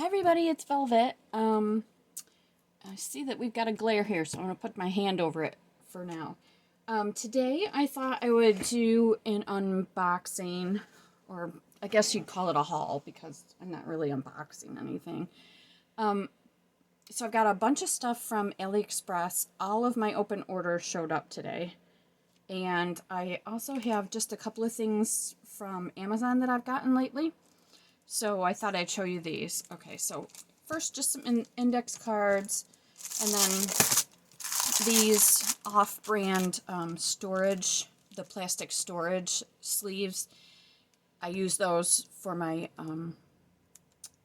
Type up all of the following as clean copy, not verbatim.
Hi everybody, it's Velvet. I see that we've got a glare here, so I'm going to put my hand over it for now. Today I thought I would do an unboxing, or I guess you'd call it a haul because I'm not really unboxing anything. So I've got a bunch of stuff from AliExpress. All of my open orders showed up today. And I also have just a couple of things from Amazon that I've gotten lately. So I thought I'd show you these. Okay, so first just some index cards, and then these off-brand storage, the plastic storage sleeves. I use those for my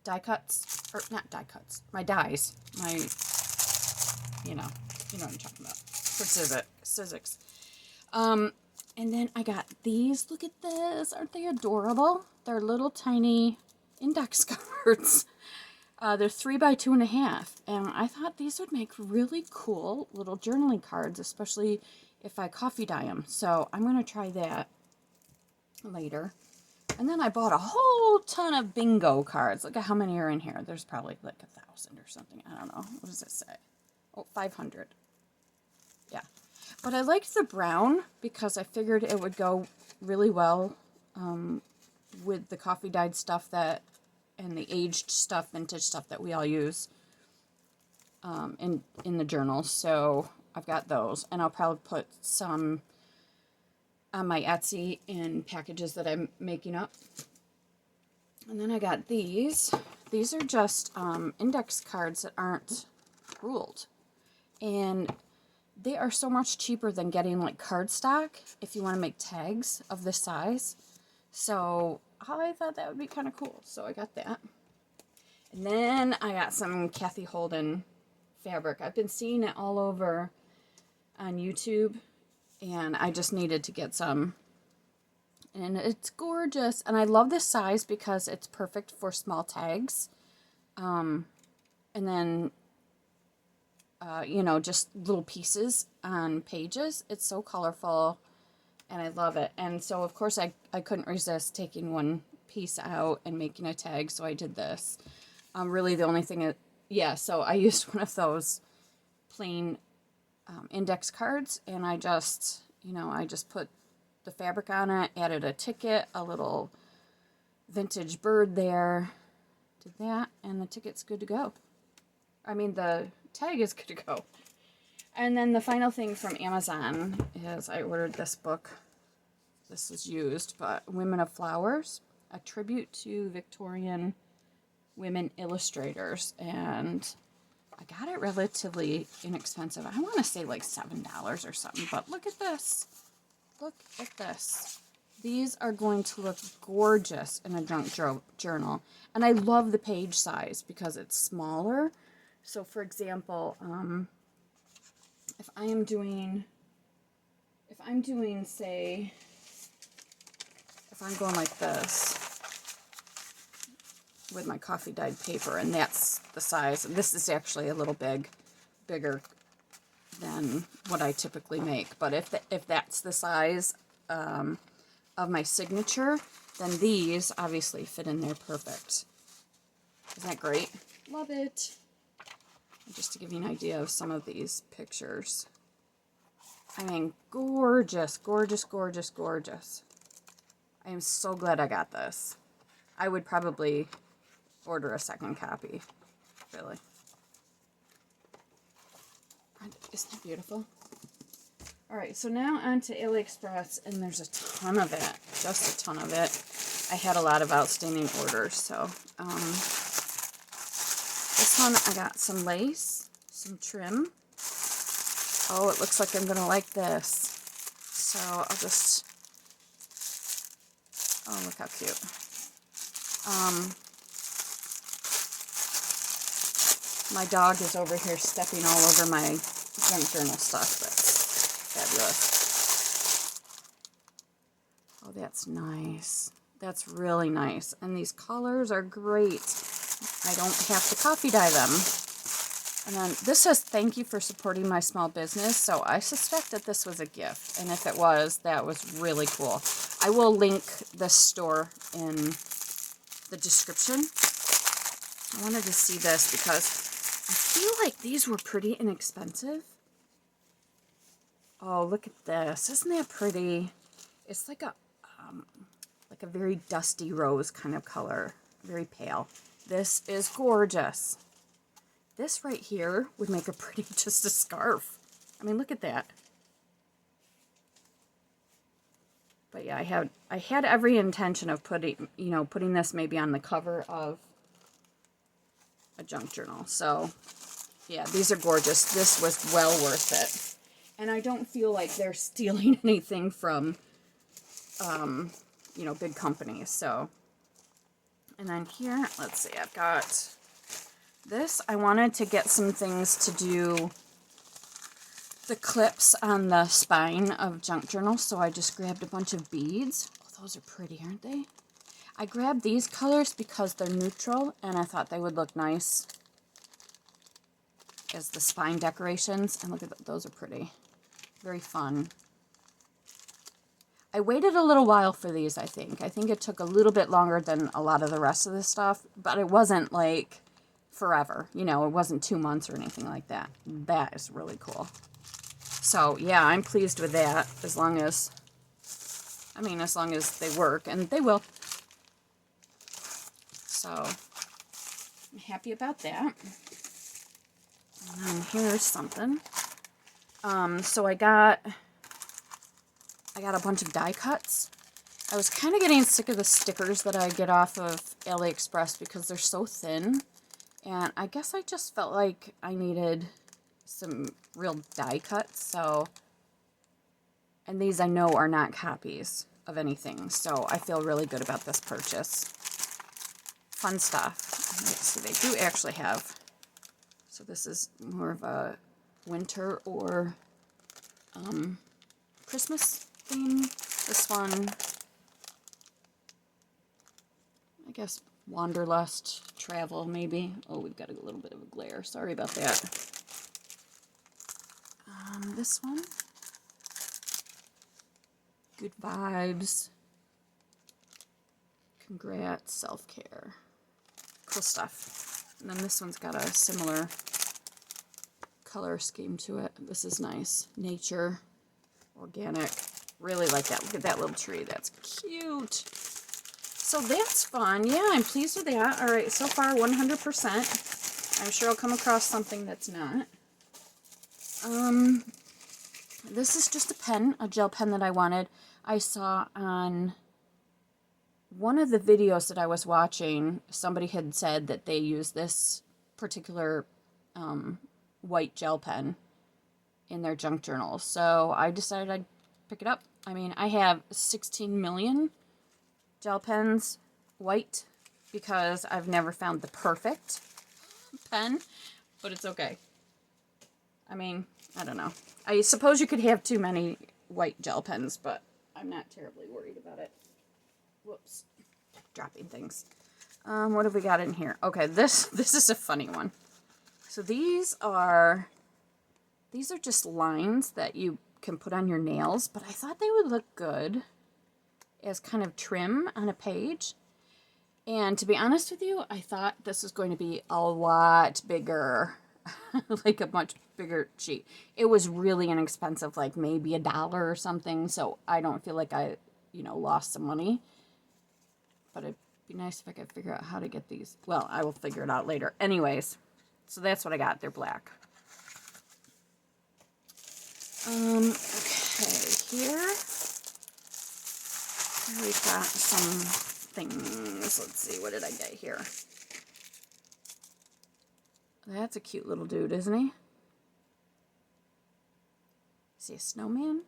die cuts, or not die cuts, my dies, my, you know what I'm talking about, for Sizzix. And then I got these. Look at this. Aren't they adorable? They're little tiny index cards. They're 3 by 2.5, and I thought these would make really cool little journaling cards, especially if I coffee dye them. So I'm going to try that later. And then I bought a whole ton of bingo cards. Look at how many are in here. There's probably like 1,000 or something. I don't know. What does it say? Oh, 500. Yeah. But I liked the brown because I figured it would go really well with the coffee dyed stuff and the aged stuff, vintage stuff that we all use in the journals. So I've got those, and I'll probably put some on my Etsy in packages that I'm making up. And then I got these. These are just index cards that aren't ruled, and they are so much cheaper than getting like cardstock if you want to make tags of this size. So I thought that would be kind of cool. So I got that. And then I got some Kathy Holden fabric. I've been seeing it all over on YouTube, and I just needed to get some. And it's gorgeous. And I love this size because it's perfect for small tags. And then just little pieces on pages. It's so colorful, and I love it. And so, of course, I couldn't resist taking one piece out and making a tag, so I did this. Really, the only thing so I used one of those plain index cards, and I just put the fabric on it, added a ticket, a little vintage bird there, did that, and the ticket's good to go. I mean, the tag is good to go. And then the final thing from Amazon is I ordered this book. This is used, but Women of Flowers, a tribute to Victorian women illustrators. And I got it relatively inexpensive. I want to say like $7 or something, but look at this. Look at this. These are going to look gorgeous in a junk journal. And I love the page size because it's smaller. So, for example, if I'm going like this with my coffee dyed paper, and that's the size, and this is actually a little bigger than what I typically make, but if that's the size of my signature, then these obviously fit in there perfect. Isn't that great? Love it. Just to give you an idea of some of these pictures. I mean, gorgeous, gorgeous, gorgeous, gorgeous. I am so glad I got this. I would probably order a second copy, really. Isn't that beautiful? All right, so now on to AliExpress, and there's a ton of it, just a ton of it. I had a lot of outstanding orders, so this one, I got some lace, some trim. Oh, it looks like I'm going to like this. So I'll just, oh, look how cute. My dog is over here stepping all over my junk journal stuff. That's fabulous. Oh, that's nice. That's really nice. And these colors are great. I don't have to coffee dye them. And then this says, thank you for supporting my small business. So I suspect that this was a gift. And if it was, that was really cool. I will link this store in the description. I wanted to see this because I feel like these were pretty inexpensive. Oh, look at this. Isn't that pretty? It's like a very dusty rose kind of color. Very pale. This is gorgeous. This right here would make a pretty, just a scarf. I mean, look at that. But yeah, I had every intention of putting this maybe on the cover of a junk journal. So yeah, these are gorgeous. This was well worth it. And I don't feel like they're stealing anything from, big companies. So, and then here, let's see, I've got this. I wanted to get some things to do the clips on the spine of junk journals, so I just grabbed a bunch of beads. Oh, those are pretty, aren't they? I grabbed these colors because they're neutral, and I thought they would look nice as the spine decorations. And look at those are pretty. Very fun. I waited a little while for these, I think. I think it took a little bit longer than a lot of the rest of this stuff, but it wasn't like forever. You know, it wasn't 2 months or anything like that. That is really cool. So, yeah, I'm pleased with that as long as they work, and they will. So, I'm happy about that. And then here's something. So I got a bunch of die cuts. I was kind of getting sick of the stickers that I get off of AliExpress because they're so thin. And I guess I just felt like I needed some real die cuts. So, and these I know are not copies of anything. So I feel really good about this purchase. Fun stuff. Let's see, they do actually have, so this is more of a winter or Christmas theme. This one, I guess Wanderlust Travel maybe. Oh, we've got a little bit of a glare. Sorry about that. This one, Good Vibes. Congrats, self-care. Cool stuff. And then this one's got a similar color scheme to it. This is nice. Nature, organic. Really like that. Look at that little tree. That's cute. So that's fun. Yeah, I'm pleased with that. All right, so far 100%. I'm sure I'll come across something that's not. This is just a pen, a gel pen that I wanted. I saw on one of the videos that I was watching, somebody had said that they use this particular white gel pen in their junk journals. So I decided I'd pick it up. I mean, I have 16 million gel pens, white, because I've never found the perfect pen, but it's okay. I mean, I don't know. I suppose you could have too many white gel pens, but I'm not terribly worried about it. Whoops. Dropping things. What have we got in here? Okay, this is a funny one. So these are just lines that you can put on your nails, but I thought they would look good as kind of trim on a page. And to be honest with you, I thought this was going to be a lot bigger, like a much bigger sheet. It was really inexpensive, like maybe $1 or something, so I don't feel like I, lost some money. But it'd be nice if I could figure out how to get these. Well, I will figure it out later. Anyways, so that's what I got. They're black. Okay, here we've got some things. Let's see, what did I get here? That's a cute little dude, isn't he? Is he a snowman?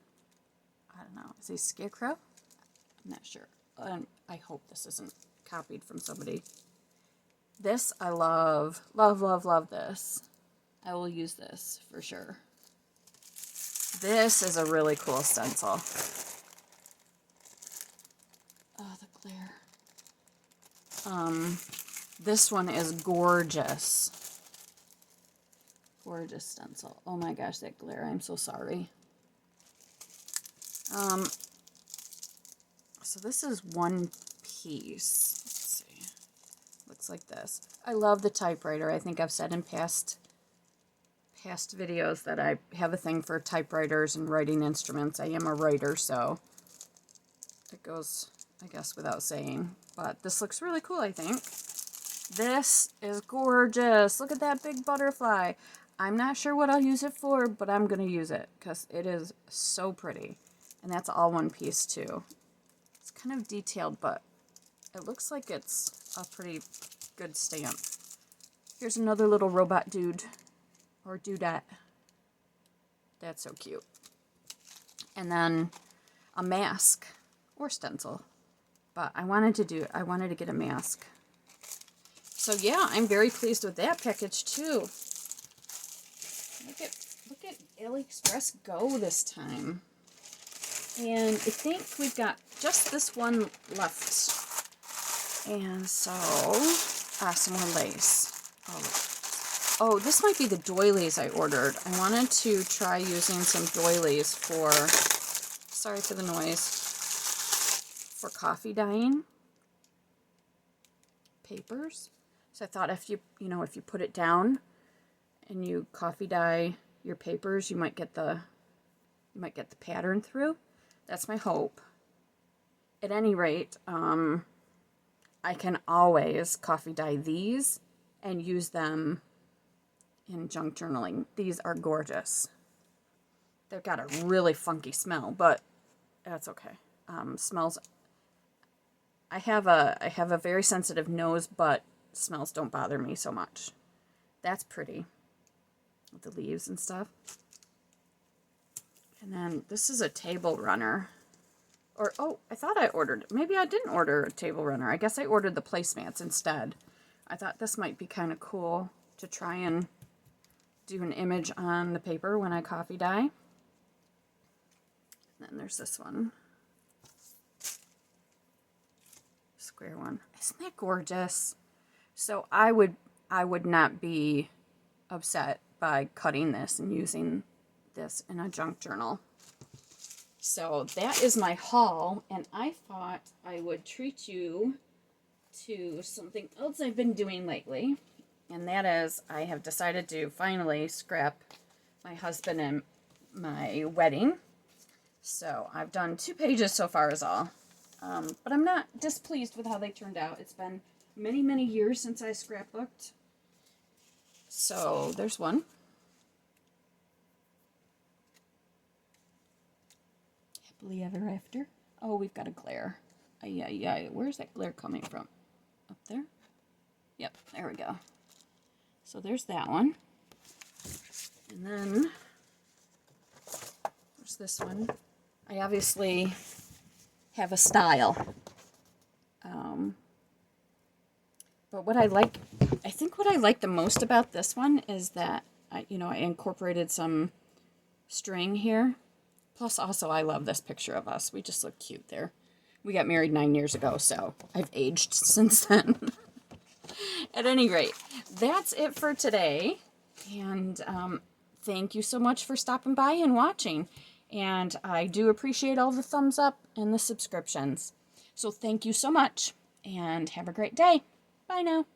I don't know. Is he a scarecrow? I'm not sure. I hope this isn't copied from somebody. This I love. Love, love, love this. I will use this for sure. This is a really cool stencil. Oh, the glare. This one is gorgeous. Gorgeous stencil. Oh my gosh, that glare. I'm so sorry. So this is one piece. Let's see. Looks like this. I love the typewriter. I think I've said in past videos that I have a thing for typewriters and writing instruments. I am a writer, so it goes, I guess, without saying. But this looks really cool, I think. This is gorgeous. Look at that big butterfly. I'm not sure what I'll use it for, but I'm going to use it because it is so pretty. And that's all one piece, too. It's kind of detailed, but it looks like it's a pretty good stamp. Here's another little robot dude, or dudette. That's so cute. And then a mask, or stencil. But I wanted to get a mask. So yeah, I'm very pleased with that package too. Look at AliExpress Go this time. And I think we've got just this one left. And so, some more lace. Oh, this might be the doilies I ordered. I wanted to try using some doilies for, sorry for the noise, for coffee dyeing papers. So I thought if you put it down and you coffee dye your papers, you might get the pattern through. That's my hope. At any rate, I can always coffee dye these and use them in junk journaling. These are gorgeous. They've got a really funky smell, but that's okay. Smells. I have a very sensitive nose, but smells don't bother me so much. That's pretty with the leaves and stuff. And then this is a table runner. Or, oh, I thought I ordered, maybe I didn't order a table runner. I guess I ordered the placemats instead. I thought this might be kind of cool to try and do an image on the paper when I coffee dye. And then there's this one. Square one. Isn't that gorgeous? So I would not be upset by cutting this and using this in a junk journal. So that is my haul, and I thought I would treat you to something else I've been doing lately, and that is I have decided to finally scrap my husband and my wedding. So I've done 2 pages so far is all. But I'm not displeased with how they turned out. It's been many, many years since I scrapbooked. So there's one. Happily ever after. Oh, we've got a glare. Yeah. Where's that glare coming from? Up there? Yep, there we go. So there's that one. And then there's this one. I obviously have a style. But what I think what I like the most about this one is that I incorporated some string here. Plus, also, I love this picture of us. We just look cute there. We got married 9 years ago, so I've aged since then. At any rate, that's it for today. And thank you so much for stopping by and watching. And I do appreciate all the thumbs up and the subscriptions. So thank you so much, and have a great day. Bye now.